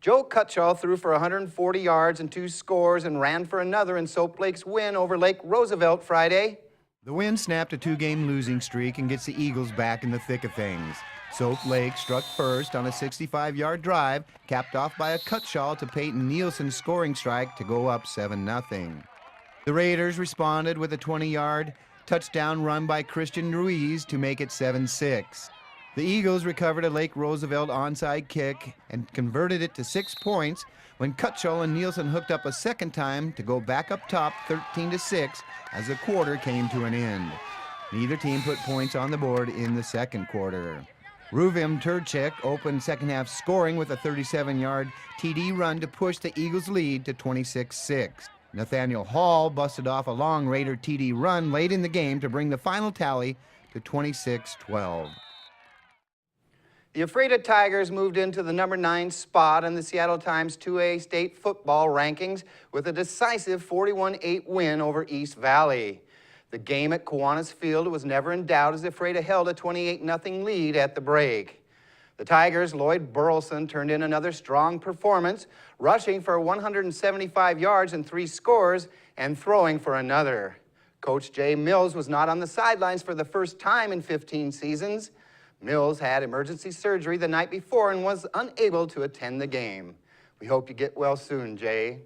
Joe Cutshall threw for 140 yards and 2 scores and ran for another in Soap Lake's win over Lake Roosevelt Friday. The win snapped a 2-game losing streak and gets the Eagles back in the thick of things. Soap Lake struck first on a 65-yard drive, capped off by a Cutshall to Peyton Nielsen's scoring strike to go up 7-0. The Raiders responded with a 20-yard touchdown run by Christian Ruiz to make it 7-6. The Eagles recovered a Lake Roosevelt onside kick and converted it to 6 points when Cutshall and Nielsen hooked up a second time to go back up top 13-6 as the quarter came to an end. Neither team put points on the board in the second quarter. Ruvim Turchek opened second half scoring with a 37-yard TD run to push the Eagles' lead to 26-6. Nathaniel Hall busted off a long Raider TD run late in the game to bring the final tally to 26-12. The Ephrata Tigers moved into the number 9 spot in the Seattle Times 2A state football rankings with a decisive 41-8 win over East Valley. The game at Kiwanis Field was never in doubt as Ephrata held a 28-0 lead at the break. The Tigers' Lloyd Burleson turned in another strong performance, rushing for 175 yards and 3 scores and throwing for another. Coach Jay Mills was not on the sidelines for the first time in 15 seasons. Mills had emergency surgery the night before and was unable to attend the game. We hope you get well soon, Jay.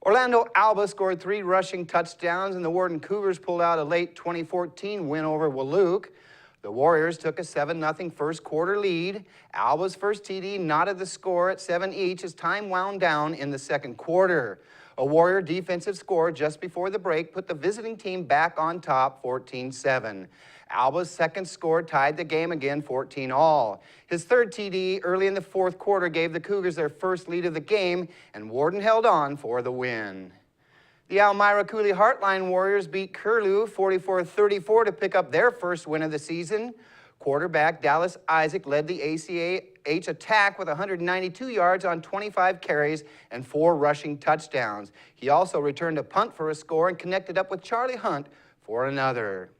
Orlando Alba scored 3 rushing touchdowns, and the Warden Cougars pulled out a late 2014 win over Walook. The Warriors took a 7-0 first quarter lead. Alba's first TD knotted the score at 7 each as time wound down in the second quarter. A Warrior defensive score just before the break put the visiting team back on top 14-7. Alba's second score tied the game again 14-all. His third TD early in the fourth quarter gave the Cougars their first lead of the game, and Warden held on for the win. The Elmira Cooley Heartline Warriors beat Curlew 44-34 to pick up their first win of the season. Quarterback Dallas Isaac led the ACH attack with 192 yards on 25 carries and 4 rushing touchdowns. He also returned a punt for a score and connected up with Charlie Hunt for another.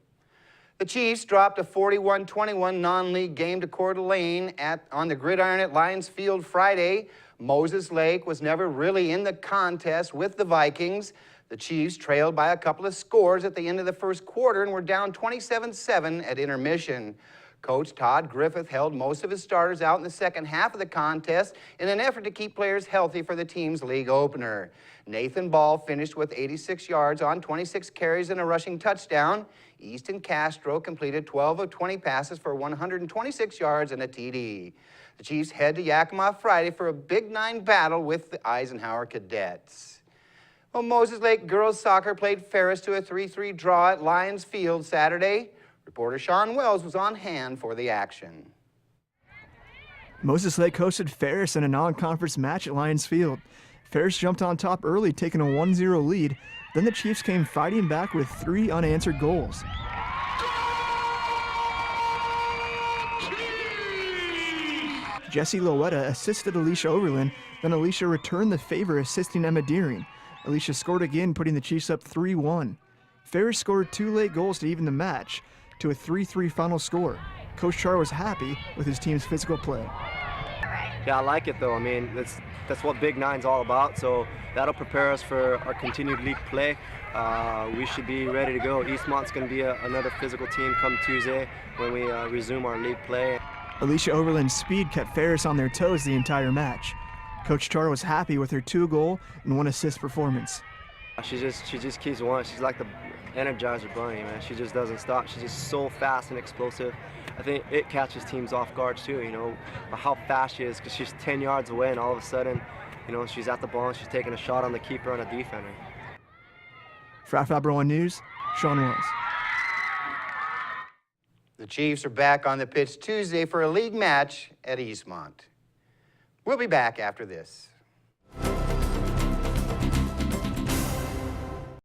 The Chiefs dropped a 41-21 non-league game to Coeur d'Alene on the gridiron at Lions Field Friday. Moses Lake was never really in the contest with the Vikings. The Chiefs trailed by a couple of scores at the end of the first quarter and were down 27-7 at intermission. Coach Todd Griffith held most of his starters out in the second half of the contest in an effort to keep players healthy for the team's league opener. Nathan Ball finished with 86 yards on 26 carries and a rushing touchdown. Easton Castro completed 12 of 20 passes for 126 yards and a TD. The Chiefs head to Yakima Friday for a Big 9 battle with the Eisenhower Cadets. Well, Moses Lake girls soccer played Ferris to a 3-3 draw at Lions Field Saturday. Reporter Sean Wells was on hand for the action. Moses Lake hosted Ferris in a non-conference match at Lions Field. Ferris jumped on top early, taking a 1-0 lead. Then the Chiefs came fighting back with 3 unanswered goals. Jesse Loetta assisted Alicia Overland, then Alicia returned the favor, assisting Emma Deering. Alicia scored again, putting the Chiefs up 3-1. Ferris scored 2 late goals to even the match to a 3-3 final score. Coach Char was happy with his team's physical play. Yeah, I like it though. I mean, that's what Big 9's all about, so that'll prepare us for our continued league play. We should be ready to go. Eastmont's going to be another physical team come Tuesday when we resume our league play. Alicia Overland's speed kept Ferris on their toes the entire match. Coach Char was happy with her 2-goal and 1-assist performance. She just keeps running. She's like the Energizer Bunny, man. She just doesn't stop. She's just so fast and explosive. I think it catches teams off guard too, you know, how fast she is, because she's 10 yards away and all of a sudden, you know, she's at the ball and she's taking a shot on the keeper and a defender. For iFIBER 1 News, Sean Wells. The Chiefs are back on the pitch Tuesday for a league match at Eastmont. We'll be back after this.